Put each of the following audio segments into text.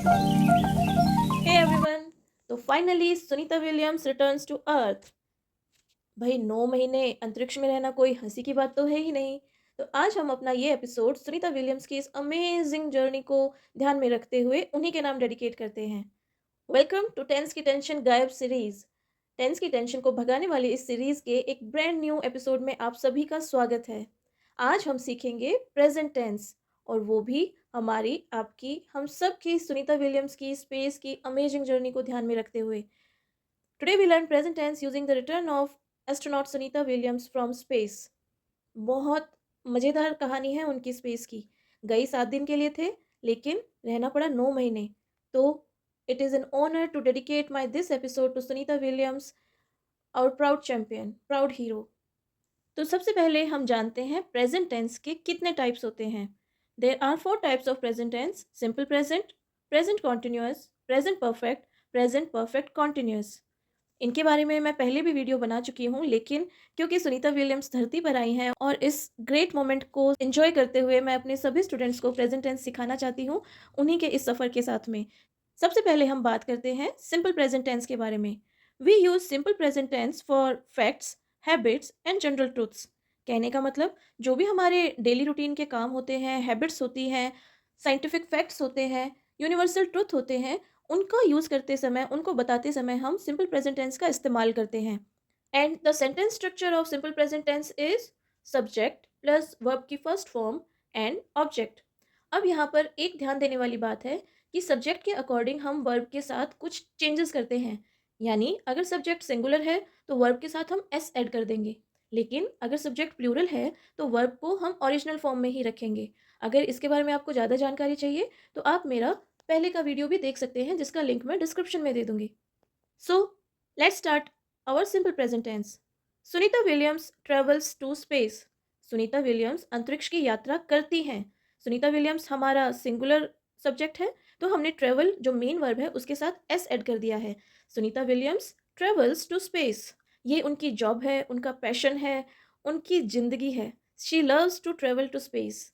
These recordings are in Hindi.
हे एवरीवन। तो finally Sunita Williams returns to earth. भाई 9 महीने अंतरिक्ष में रहना कोई हंसी की बात तो है ही नहीं। तो आज हम अपना ये एपिसोड सुनीता विलियम्स की इस अमेजिंग जर्नी को ध्यान में रखते हुए उन्हीं के नाम डेडिकेट करते हैं। वेलकम टू टेंस की टेंशन गायब सीरीज। टेंस की टेंशन को भगाने वाली इस सीरीज के एक ब्रांड न्यू एपिसोड में आप सभी का स्वागत है। आज हम सीखेंगे प्रेजेंट टेंस, और वो भी हमारी, आपकी, हम सब की सुनीता विलियम्स की स्पेस की अमेजिंग जर्नी को ध्यान में रखते हुए। Today we learn present tense using the return of astronaut Sunita Williams from space. बहुत मज़ेदार कहानी है उनकी स्पेस की। गई 7 दिन के लिए थे, लेकिन रहना पड़ा 9 महीने। तो it is an honour to dedicate my this episode to Sunita Williams, our proud champion, proud hero. तो सबसे पहले हम जानते हैं प्रेजेंट टेंस के कितने टाइप्स होते हैं। There are 4 types of present tense: simple present, present continuous, present perfect, present perfect continuous. इनके बारे में मैं पहले भी वीडियो बना चुकी हूँ, लेकिन क्योंकि सुनीता विलियम्स धरती पर आई हैं और इस ग्रेट मोमेंट को एंजॉय करते हुए मैं अपने सभी स्टूडेंट्स को प्रेजेंट टेंस सिखाना चाहती हूँ, उन्हीं के इस सफ़र के साथ में। सबसे पहले हम बात करते हैं सिंपल प्रेजेंट टेंस के बारे में। We use simple present tense for facts, habits and general truths. कहने का मतलब, जो भी हमारे डेली रूटीन के काम होते हैं, हैबिट्स होती हैं, साइंटिफिक फैक्ट्स होते हैं, यूनिवर्सल ट्रुथ होते हैं, उनका यूज़ करते समय, उनको बताते समय हम सिंपल प्रेजेंट टेंस का इस्तेमाल करते हैं। And the sentence structure of simple present tense is subject plus verb की फर्स्ट फॉर्म एंड ऑब्जेक्ट। अब यहाँ पर एक ध्यान देने वाली बात है कि सब्जेक्ट के अकॉर्डिंग हम वर्ब के साथ कुछ चेंजेस करते हैं। यानी अगर सब्जेक्ट सिंगुलर है तो वर्ब के साथ हम एस ऐड कर देंगे, लेकिन अगर सब्जेक्ट प्लूरल है तो वर्ब को हम ओरिजिनल फॉर्म में ही रखेंगे। अगर इसके बारे में आपको ज़्यादा जानकारी चाहिए तो आप मेरा पहले का वीडियो भी देख सकते हैं, जिसका लिंक मैं डिस्क्रिप्शन में दे दूंगी। So let's start our simple present tense. Sunita Williams travels to space. Sunita Williams अंतरिक्ष की यात्रा करती हैं। सुनीता विलियम्स हमारा सिंगुलर सब्जेक्ट है, तो हमने ट्रेवल जो मेन वर्ब है उसके साथ एस ऐड कर दिया है। Sunita Williams travels to space. ये उनकी जॉब है, उनका पैशन है, उनकी जिंदगी है। She loves to travel to space.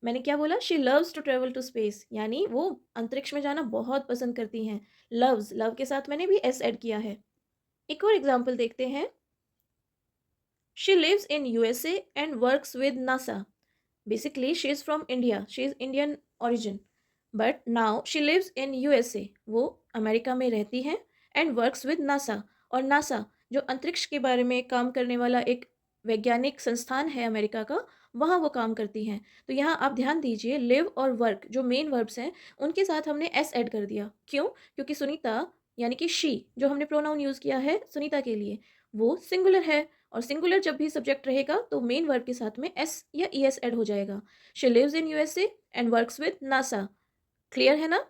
मैंने क्या बोला? She loves to travel to space, यानी वो अंतरिक्ष में जाना बहुत पसंद करती हैं। लव्स, लव के साथ मैंने भी एस ऐड किया है। एक और एग्जांपल देखते हैं। She lives in USA and works with NASA. Basically she is from India, she is Indian origin, but now she lives in USA. वो अमेरिका में रहती हैं एंड वर्क्स विद नासा। और नासा जो अंतरिक्ष के बारे में काम करने वाला एक वैज्ञानिक संस्थान है अमेरिका का, वहाँ वो काम करती हैं। तो यहाँ आप ध्यान दीजिए, लिव और वर्क जो मेन वर्ब्स हैं उनके साथ हमने एस ऐड कर दिया। क्यों? क्योंकि सुनीता यानी कि शी जो हमने प्रोनाउन यूज़ किया है सुनीता के लिए, वो सिंगुलर है, और सिंगुलर जब भी सब्जेक्ट रहेगा तो मेन वर्ब के साथ में एस या ई एस ऐड हो जाएगा। She lives in USA and works with NASA. Clear है ना?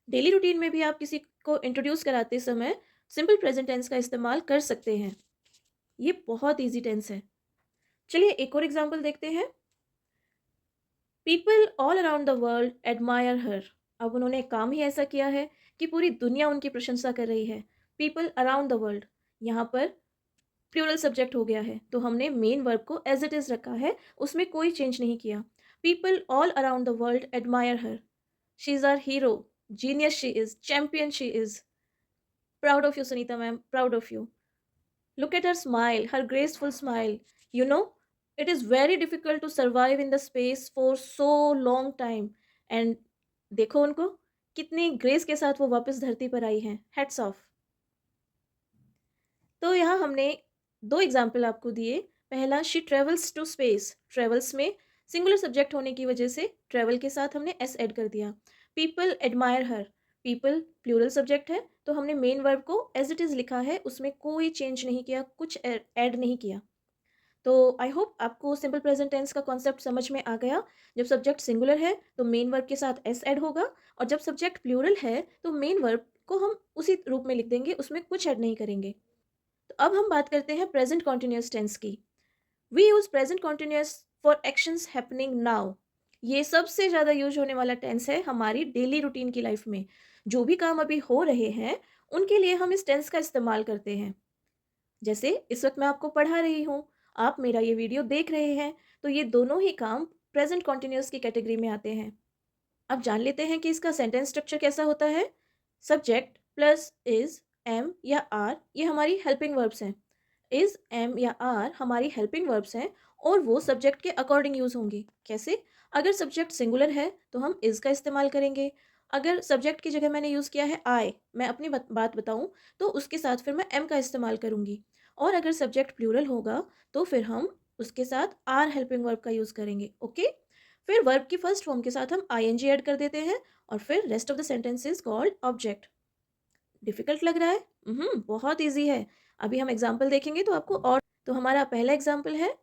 डेली रूटीन में भी आप किसी को इंट्रोड्यूस कराते समय सिंपल प्रेजेंट टेंस का इस्तेमाल कर सकते हैं। ये बहुत इजी टेंस है। चलिए एक और एग्जांपल देखते हैं। People all around the world admire हर। अब उन्होंने काम ही ऐसा किया है कि पूरी दुनिया उनकी प्रशंसा कर रही है। पीपल अराउंड द वर्ल्ड, यहाँ पर प्लूरल सब्जेक्ट हो गया है, तो हमने मेन वर्ब को एज इट इज रखा है, उसमें कोई चेंज नहीं किया। People all around the world admire her. She is our hero, genius she is, champion she is. Proud of you Sunita ma'am, proud of you. Look at her smile, her graceful smile. You know, it is very difficult to survive in the space for so long time, and देखो उनको, कितनी ग्रेस के साथ वो वापस धरती पर आई हैं। Hats off. तो यहाँ हमने दो एग्जाम्पल आपको दिए। पहला, she travels to space. Travels में सिंगुलर सब्जेक्ट होने की वजह से ट्रेवल के साथ हमने एस ऐड कर दिया। People admire her, people plural subject है, तो हमने मेन वर्ब को एज इट इज़ लिखा है, उसमें कोई चेंज नहीं किया, कुछ ऐड नहीं किया। तो आई होप आपको सिंपल प्रेजेंट टेंस का कॉन्सेप्ट समझ में आ गया। जब सब्जेक्ट सिंगुलर है तो मेन वर्ब के साथ एस ऐड होगा, और जब सब्जेक्ट प्लूरल है तो मेन वर्ब को हम उसी रूप में लिख देंगे, उसमें कुछ ऐड नहीं करेंगे। तो अब हम बात करते हैं प्रेजेंट कॉन्टिन्यूस टेंस की। We use present continuous for actions happening now. ये सबसे ज़्यादा यूज होने वाला टेंस है हमारी डेली रूटीन की लाइफ में। जो भी काम अभी हो रहे हैं उनके लिए हम इस टेंस का इस्तेमाल करते हैं। जैसे इस वक्त मैं आपको पढ़ा रही हूँ, आप मेरा ये वीडियो देख रहे हैं, तो ये दोनों ही काम प्रेजेंट कॉन्टिन्यूस की कैटेगरी में आते हैं। अब जान लेते हैं कि इसका सेंटेंस स्ट्रक्चर कैसा होता है। सब्जेक्ट प्लस इज, एम या आर, ये हमारी हेल्पिंग वर्ब्स हैं। इज, एम या आर हमारी हेल्पिंग वर्ब्स हैं और वो सब्जेक्ट के अकॉर्डिंग यूज होंगी। कैसे? अगर सब्जेक्ट सिंगुलर है तो हम इज का इस्तेमाल करेंगे। अगर सब्जेक्ट की जगह मैंने यूज किया है आई, मैं अपनी बात बताऊं, तो उसके साथ फिर मैं एम का इस्तेमाल करूंगी। और अगर सब्जेक्ट प्लूरल होगा तो फिर हम उसके साथ आर हेल्पिंग वर्ब का यूज करेंगे। ओके, फिर वर्ब की फर्स्ट फॉर्म के साथ हम आईएनजी ऐड कर देते हैं और फिर rest of the sentence is called object. Difficult लग रहा है? बहुत इजी है। अभी हम एग्जाम्पल देखेंगे तो आपको और। तो हमारा पहला एग्जाम्पल है,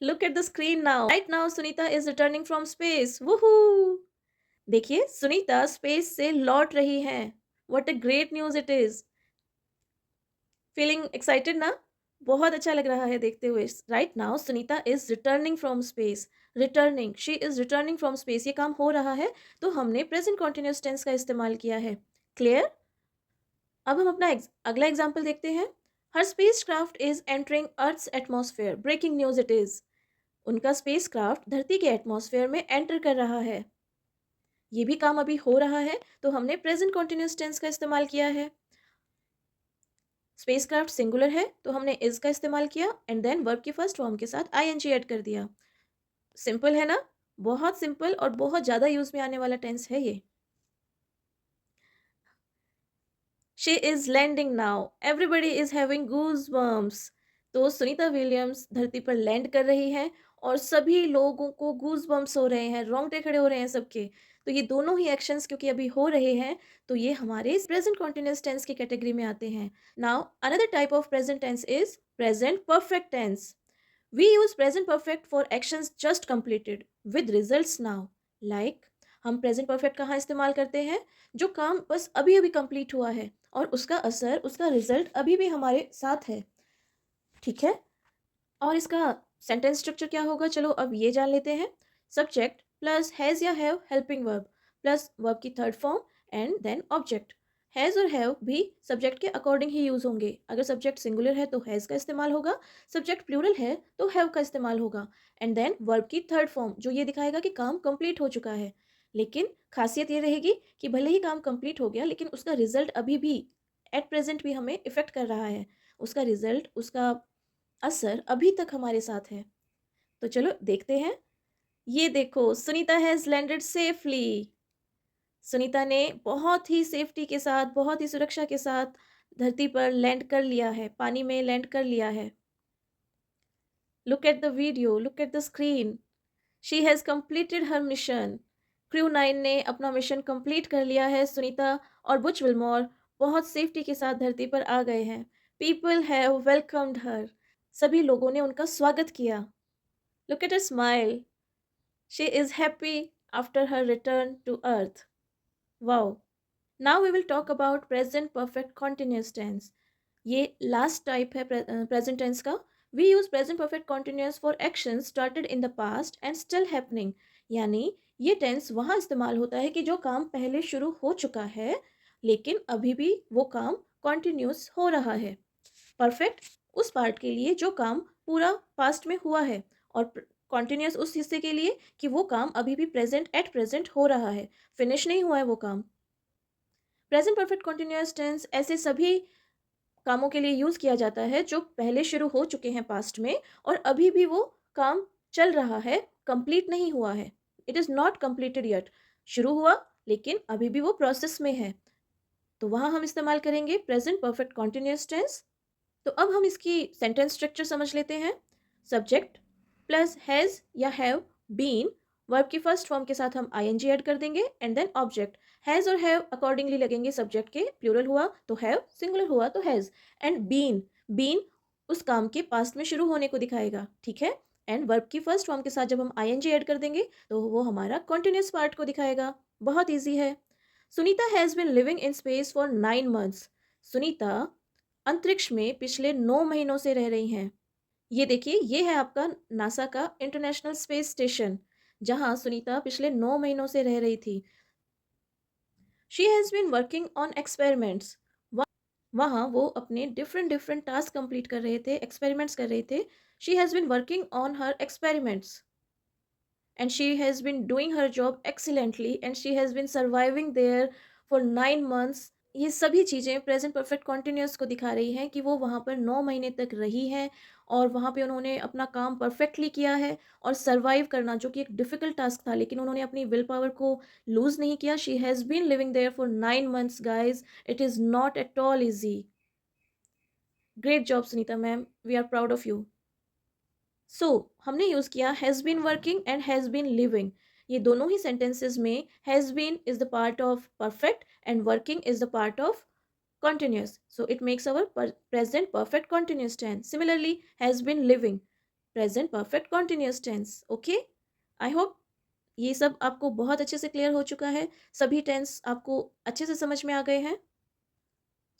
look at the screen now, right now Sunita is returning from space. वूहू! देखिए, सुनीता स्पेस से लौट रही हैं। What a great news it is. Feeling excited ना? बहुत अच्छा लग रहा है देखते हुए। Right now Sunita is returning from space. Returning, she is returning from space, ये काम हो रहा है तो हमने प्रेजेंट कॉन्टिन्यूस टेंस का इस्तेमाल किया है। क्लियर? अब हम अपना अगला एग्जाम्पल देखते हैं। Her spacecraft is entering Earth's atmosphere. Breaking news it is. उनका स्पेस क्राफ्ट धरती के एटमॉस्फेयर में एंटर कर रहा है। ये भी काम अभी हो रहा है तो हमने प्रेजेंट कॉन्टिन्यूस टेंस का इस्तेमाल किया है। स्पेसक्राफ्ट सिंगुलर है तो हमने इज का इस्तेमाल किया एंड देन वर्ब की फर्स्ट फॉर्म के साथ आईएनजी ऐड कर दिया। सिंपल है ना? बहुत सिंपल और बहुत ज़्यादा यूज में आने वाला टेंस है ये। She is landing now, everybody is having goose bumps. तो सुनीता विलियम्स धरती पर लैंड कर रही हैं और सभी लोगों को गूज बम्स हो रहे हैं, रोंगटे खड़े हो रहे हैं सबके। तो ये दोनों ही एक्शंस क्योंकि अभी हो रहे हैं तो ये हमारे प्रेजेंट कॉन्टिन्यूस टेंस की कैटेगरी में आते हैं। Now another type of present tense is present perfect tense. We use present perfect for actions just completed with results now. Like हम present perfect कहाँ इस्तेमाल करते हैं? जो काम बस अभी अभी कंप्लीट हुआ है और उसका असर, उसका रिजल्ट अभी भी हमारे साथ है। ठीक है? और इसका सेंटेंस स्ट्रक्चर क्या होगा, चलो अब ये जान लेते हैं। सब्जेक्ट प्लस हैज़ या have helping verb plus verb की third form and then object. Has और हैव भी सब्जेक्ट के अकॉर्डिंग ही यूज होंगे। अगर सब्जेक्ट सिंगुलर है तो हैज़ का इस्तेमाल होगा, सब्जेक्ट प्लूरल है तो हैव का इस्तेमाल होगा। एंड देन वर्ब की थर्ड फॉर्म जो ये दिखाएगा कि काम कंप्लीट हो चुका है। लेकिन खासियत ये रहेगी कि भले ही काम कंप्लीट हो गया लेकिन उसका रिजल्ट अभी भी एट प्रेजेंट भी हमें इफेक्ट कर रहा है। उसका रिजल्ट, उसका असर अभी तक हमारे साथ है। तो चलो देखते हैं। ये देखो, Sunita has landed safely. Sunita ने बहुत ही सेफ्टी के साथ, बहुत ही सुरक्षा के साथ धरती पर लैंड कर लिया है, पानी में लैंड कर लिया है। Look at the video, look at the screen. She has completed her mission. Crew 9 ने अपना मिशन कंप्लीट कर लिया है। सुनीता और बुच विल्मोर बहुत सेफ्टी के साथ धरती पर आ गए हैं। पीपल हैव वेलकम्ड हर। सभी लोगों ने उनका स्वागत किया। Look at her smile. She is happy after her return to earth. Wow. Now we will talk about present perfect continuous tense. ये last type है present tense का. We use present perfect continuous for actions started in the past and still happening. यानी ये tense वहाँ इस्तेमाल होता है कि जो काम पहले शुरू हो चुका है लेकिन अभी भी वो काम continuous हो रहा है। परफेक्ट उस पार्ट के लिए जो काम पूरा पास्ट में हुआ है और कॉन्टिन्यूस उस हिस्से के लिए कि वो काम अभी भी प्रेजेंट एट प्रेजेंट हो रहा है, फिनिश नहीं हुआ है वो काम। प्रेजेंट परफेक्ट कॉन्टिन्यूस टेंस ऐसे सभी कामों के लिए यूज किया जाता है जो पहले शुरू हो चुके हैं पास्ट में और अभी भी वो काम चल रहा है, कंप्लीट नहीं हुआ है। It is not completed yet. शुरू हुआ लेकिन अभी भी वो प्रोसेस में है, तो वहां हम इस्तेमाल करेंगे प्रेजेंट परफेक्ट कॉन्टिन्यूस टेंस। तो अब हम इसकी सेंटेंस स्ट्रक्चर समझ लेते हैं। सब्जेक्ट प्लस हैज़ या हैव बीन, वर्ब की फर्स्ट फॉर्म के साथ हम आईएनजी ऐड कर देंगे एंड देन ऑब्जेक्ट। हैज़ और हैव अकॉर्डिंगली लगेंगे सब्जेक्ट के, प्लूरल हुआ तो हैव, सिंगुलर हुआ तो हैज़। एंड बीन, बीन उस काम के पास्ट में शुरू होने को दिखाएगा। ठीक है? एंड वर्ब की फर्स्ट फॉर्म के साथ जब हम आईएनजी ऐड कर देंगे तो वो हमारा कॉन्टिन्यूस पार्ट को दिखाएगा। बहुत ईजी है। Sunita has been living in space for 9 months। Sunita अंतरिक्ष में पिछले 9 महीनों से रह रही हैं। ये देखिए, ये है आपका नासा का इंटरनेशनल स्पेस स्टेशन जहां सुनीता पिछले 9 महीनों से रह रही थी। She has been working on experiments. वहाँ वो अपने डिफरेंट डिफरेंट टास्क कंप्लीट कर रहे थे, एक्सपेरिमेंट्स कर रहे थे। She has been working on her experiments. and she has been doing her job excellently and she has been surviving there for 9 months. ये सभी चीज़ें प्रेजेंट परफेक्ट कॉन्टिन्यूस को दिखा रही हैं कि वो वहाँ पर 9 महीने तक रही हैं और वहाँ पे उन्होंने अपना काम परफेक्टली किया है और सरवाइव करना जो कि एक डिफ़िकल्ट टास्क था, लेकिन उन्होंने अपनी विल पावर को लूज़ नहीं किया. She has been living there for 9 months guys. It is not at all easy. Great job Sunita ma'am, we are proud of you. So हमने यूज़ किया has been working and has been living. ये दोनों ही सेंटेंसेस में has been is the part of perfect and working is the part of continuous. So it makes our present perfect continuous tense. Similarly, has been living, present perfect continuous tense. Okay? I hope ये सब आपको बहुत अच्छे से क्लियर हो चुका है. सभी टेंस आपको अच्छे से समझ में आ गए हैं.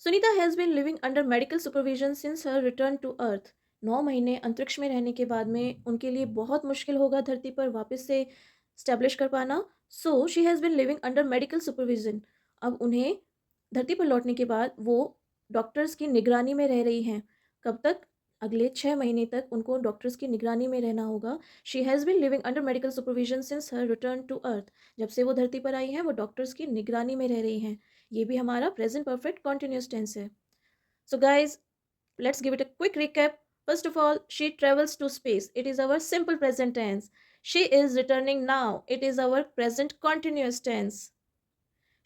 Sunita has been living under medical supervision since her return to earth. 9 महीने अंतरिक्ष में रहने के बाद में उनके लिए बहुत मुश्किल होगा धरती पर वापस से स्टैब्लिश कर पाना. सो she has been living under medical supervision. अब उन्हें धरती पर लौटने के बाद वो डॉक्टर्स की निगरानी में रह रही हैं. कब तक? अगले 6 महीने तक उनको डॉक्टर्स की निगरानी में रहना होगा. She has been living under medical supervision since her return to earth. जब से वो धरती पर आई हैं वो डॉक्टर्स की निगरानी में रह रही हैं. ये भी हमारा प्रेजेंट परफेक्ट कॉन्टिन्यूस टेंस है. So guys, let's give it a quick recap. First of all, she travels to space. It is our simple present tense. She is returning now. It is our present continuous tense.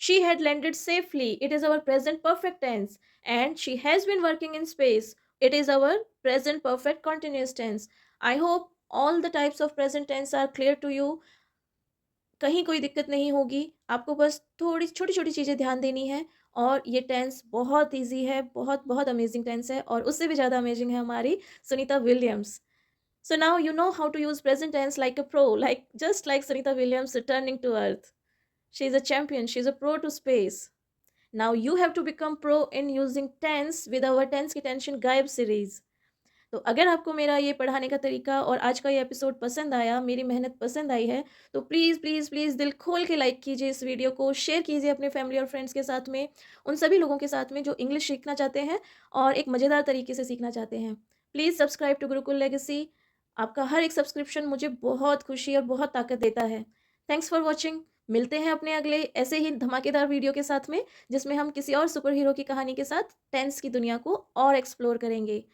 She had landed safely. It is our present perfect tense. And she has been working in space. It is our present perfect continuous tense. I hope all the types of present tense are clear to you. कहीं कोई दिक्कत नहीं होगी. आपको बस थोड़ी छोटी-छोटी चीज़ें ध्यान देनी है और ये टेंस बहुत ईज़ी है, बहुत बहुत अमेजिंग टेंस है और उससे भी ज़्यादा अमेजिंग है हमारी Sunita Williams. So now you know how to use present tense like a pro, like just like Sunita Williams returning to Earth. She is a champion. She is a pro to space. Now you have to become pro in using tense with our tense की टेंशन गायब सीरीज. तो अगर आपको मेरा ये पढ़ाने का तरीका और आज का ये एपिसोड पसंद आया, मेरी मेहनत पसंद आई है, तो प्लीज़ प्लीज़ प्लीज़ दिल खोल के लाइक कीजिए इस वीडियो को, शेयर कीजिए अपने फैमिली और फ्रेंड्स के साथ में, उन सभी लोगों के साथ में जो इंग्लिश सीखना चाहते हैं और एक मज़ेदार तरीके से सीखना चाहते हैं. Please subscribe to Gurukul Legacy. आपका हर एक सब्सक्रिप्शन मुझे बहुत खुशी और बहुत ताकत देता है. Thanks for watching. मिलते हैं अपने अगले ऐसे ही धमाकेदार वीडियो के साथ में, जिसमें हम किसी और सुपर हीरो की कहानी के साथ टेंस की दुनिया को और एक्सप्लोर करेंगे.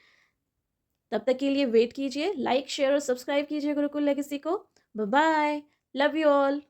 तब तक के लिए वेट कीजिए. लाइक, शेयर और सब्सक्राइब कीजिए गुरुकुल लेगेसी को. Bye bye. Love you all.